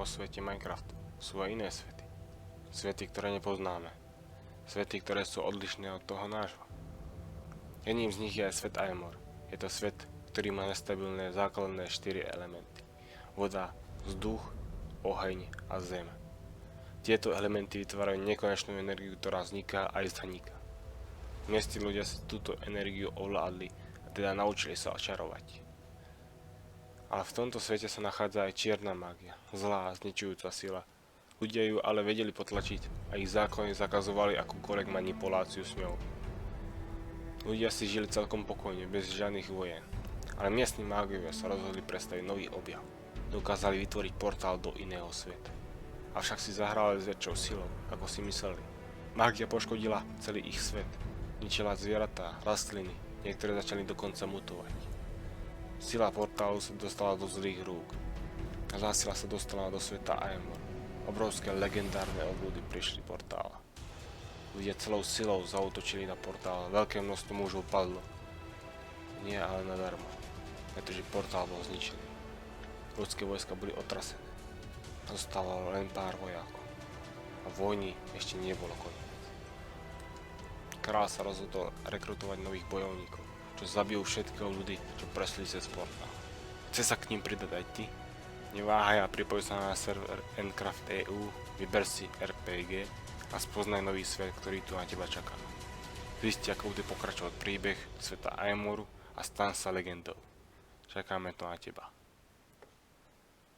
vo svete Minecraft sú aj iné svety. Svety, ktoré nepoznáme. Svety, ktoré sú odlišné od toho nášho. Jedným z nich je aj svet Aemor. Je to svet, ktorý má nestabilné základné 4 elementy. Voda, vzduch, oheň a zem. Tieto elementy vytvárajú nekonečnú energiu, ktorá vzniká aj zaniká. Miestni ľudia si túto energiu ovládli a teda naučili sa očarovať. Ale v tomto svete sa nachádza aj čierna mágia, zlá a zničujúca sila. Ľudia ju ale vedeli potlačiť a ich zákony zakazovali akúkoľvek manipuláciu s ňou. Ľudia si žili celkom pokojne, bez žiadnych vojen. Ale miestni mágovia sa rozhodli predstaviť nový objav. Dokázali vytvoriť portál do iného sveta. Avšak si zahrali s väčšou silou, ako si mysleli. Mágia poškodila celý ich svet. Ničila zvieratá, rastliny, niektoré začali dokonca mutovať. Sila portálu sa dostala do zlých rúk. A zásila sa dostala do sveta Aemor. Obrovské legendárne obľudy prišli portála. Ľudia celou silou zaútočili na portál, veľké množstvo mužov padlo. Nie ale nadarmo, pretože portál bol zničený. Ľudské vojska boli otrasené. Zostávalo len pár vojakov. A vojny ešte nebolo koniec. Kráľ sa rozhodol rekrutovať nových bojovníkov, čo zabijú všetkého ľudí, čo prešli cez portál. Chce sa k ním pridať aj ty? Neváhaj a pripoj sa na server Endcraft EU, vyber si RPG a spoznaj nový svet, ktorý tu na teba čaká. Zisti, ako bude pokračovať príbeh sveta Aemoru a stan sa legendou. Čakáme to na teba.